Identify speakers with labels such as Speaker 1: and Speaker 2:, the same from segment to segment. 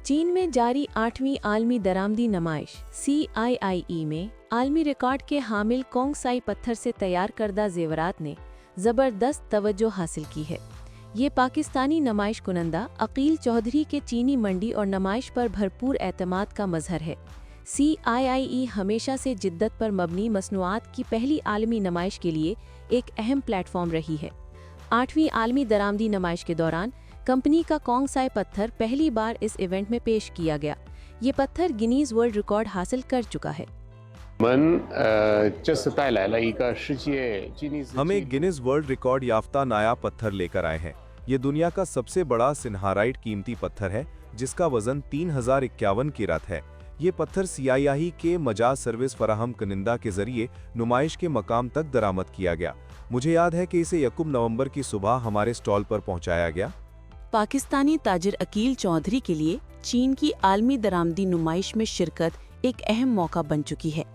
Speaker 1: चीन में जारी 8वीं आलमी दरामदी नुमाइश CIIE में आलमी रिकॉर्ड के हामिल कोंगसाई पत्थर से तैयार करदा जेवरात ने ज़बरदस्त तवज्जो हासिल की है। ये पाकिस्तानी नुमाइश कुनंदा अकील चौधरी के चीनी मंडी और नुमाइश पर भरपूर एतमाद का मजहर है। CIIE हमेशा से जिद्दत पर मबनी मसनूआत की पहली आलमी नुमाइश के लिए एक अहम प्लेटफॉर्म रही है। 8वीं आलमी दरामदी नुमाइश के दौरान कंपनी का कोंगसाई पत्थर पहली बार इस इवेंट में पेश किया गया। ये पत्थर गिनीज वर्ल्ड रिकॉर्ड हासिल कर चुका है।
Speaker 2: हम एक गिनीज वर्ल्ड रिकॉर्ड याफ्ता नायाब पत्थर लेकर आए हैं। ये दुनिया का सबसे बड़ा सिन्हाराइट कीमती पत्थर है जिसका वजन 3051 कीरत है। ये पत्थर CIIE के मजाज सर्विस फराहम कनिंदा के जरिए नुमाइश के मकाम तक दरामद किया गया। मुझे याद है कि इसे 1 नवंबर की सुबह हमारे स्टॉल पर पहुंचाया गया।
Speaker 3: पाकिस्तानी ताजिर अकील चौधरी के लिए चीन की आलमी दरामदी नुमाइश में शिरकत एक अहम मौका बन चुकी है।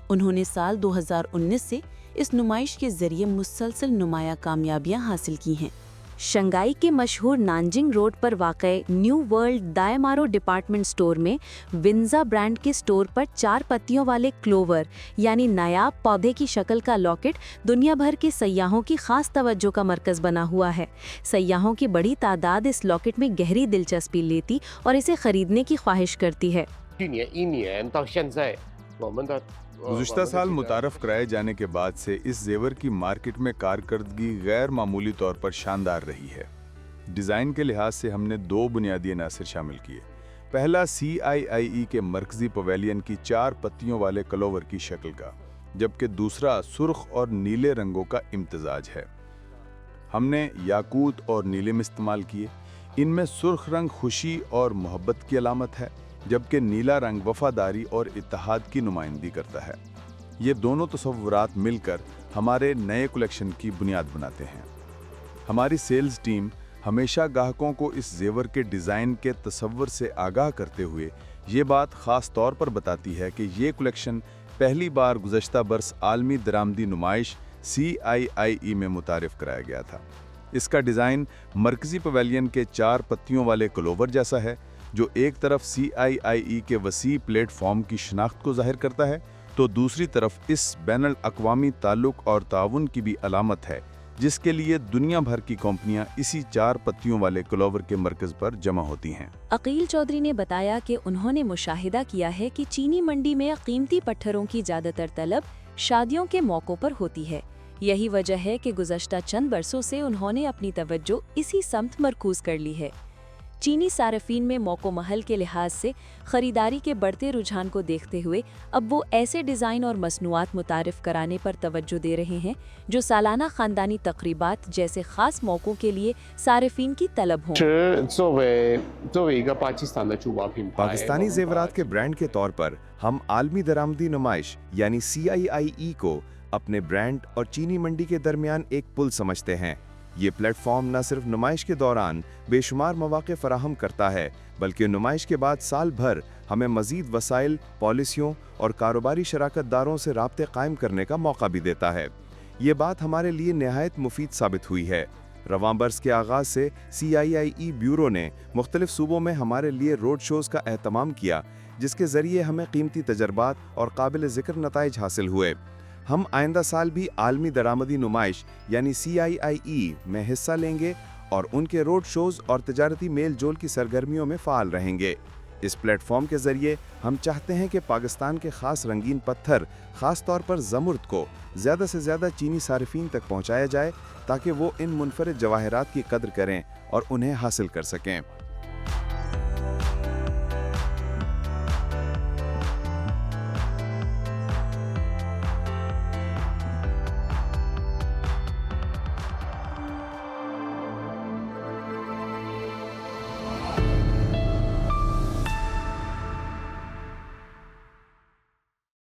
Speaker 3: उन्होंने साल 2019 से इस नुमाइश के जरिए मुसलसल नुमाया कामयाबियां हासिल की हैं। शंघाई के मशहूर नानजिंग रोड पर वाक़ई न्यू वर्ल्ड दायमारो डिपार्टमेंट स्टोर में विंजा ब्रांड के स्टोर पर 4 पत्तियों वाले क्लोवर यानी नायाब पौधे की शक्ल का लॉकेट दुनिया भर के सयाहों की खास तवज्जो का मरकज़ बना हुआ है। सयाहों की बड़ी तादाद इस लॉकेट में गहरी दिलचस्पी लेती और इसे खरीदने की ख्वाहिश करती है।
Speaker 4: गुज़िश्ता साल मुतारफ़ कराए जाने के बाद से इस जेवर की मार्केट में कारकर्दगी गैर मामूली तौर पर शानदार रही है। डिज़ाइन के लिहाज से हमने 2 बुनियादी अनासर शामिल किए। पहला CIIE के मरकज़ी पवेलियन की 4 पत्तियों वाले क्लोवर की शक्ल का, जबकि दूसरा सुर्ख और नीले रंगों का इम्तजाज है। हमने याकूत और नीलिम इस्तेमाल किए। इनमें सुर्ख रंग खुशी और मोहब्बत की अलामत है, जबकि नीला रंग वफादारी और इत्तेहाद की नुमाइंदगी करता है। ये दोनों तसव्वुरात मिलकर हमारे नए कलेक्शन की बुनियाद बनाते हैं। हमारी सेल्स टीम हमेशा ग्राहकों को इस जेवर के डिज़ाइन के तसव्वुर से आगाह करते हुए ये बात ख़ास तौर पर बताती है कि ये कलेक्शन पहली बार गुज़श्ता बरस आलमी दरामदी नुमाइश CIIE में मुतारिफ़ कराया गया था। इसका डिज़ाइन मरकज़ी पवेलियन के 4 पत्तियों वाले क्लोवर जैसा है, जो एक तरफ CIIE के वसी प्लेटफॉर्म की शनाख्त को जाहिर करता है, तो दूसरी तरफ इस बैनुल अक़वामी ताल्लुक़ और ताउन की भी अलामत है, जिसके लिए दुनिया भर की कंपनियां इसी 4 पत्तियों वाले क्लोवर के मरकज़ पर जमा होती हैं।
Speaker 1: अकील चौधरी ने बताया कि उन्होंने मुशाहिदा किया है कि चीनी मंडी में कीमती पत्थरों की ज़्यादातर तलब शादियों के मौक़ों पर होती है। यही वजह है कि गुज़श्ता चंद बरसों से उन्होंने अपनी तवज्जो इसी समत मरकूज़ कर ली है। चीनी सारफीन में मौको महल के लिहाज से ख़रीदारी के बढ़ते रुझान को देखते हुए अब वो ऐसे डिज़ाइन और मसनूआत मुतारिफ़ कराने पर तवज्जो दे रहे हैं जो सालाना ख़ानदानी तक़रीबात जैसे ख़ास मौक़ों के लिए सारफीन की तलब हों।
Speaker 2: पाकिस्तानी जेवरात के ब्रांड के तौर पर हम आलमी दरामदी नुमाइश यानी CIIE को अपने ब्रांड और चीनी मंडी के दरमियान एक पुल समझते हैं। ये प्लेटफॉर्म न सिर्फ नुमाइश के दौरान बेशुमार मौक़े फराहम करता है, बल्कि नुमाइश के बाद साल भर हमें मज़ीद वसाइल, पॉलिसियों और कारोबारी शराकतदारों से राब्ते कायम करने का मौका भी देता है। ये बात हमारे लिए नहायत मुफीद साबित हुई है। रवां बरस के आगाज़ से CIIE ब्यूरो ने मुख्तलिफ सूबों में हमारे लिए रोड शोज़ का एहतमाम किया, जिसके ज़रिए हमें कीमती तजर्बात और काबिल ज़िक्र नताइज हासिल हुए। हम आइंदा साल भी आलमी दरामदी नुमाइश यानी CIIE में हिस्सा लेंगे और उनके रोड शोज़ और तजारती मेल जोल की सरगर्मियों में फ़ाल रहेंगे। इस प्लेटफॉर्म के ज़रिए हम चाहते हैं कि पाकिस्तान के ख़ास रंगीन पत्थर, ख़ास तौर पर ज़मुर्द को ज़्यादा से ज़्यादा चीनी सारिफीन तक पहुँचाया जाए, ताकि वो इन मुनफरिद जवाहरात की कद्र करें और उन्हें हासिल कर सकें।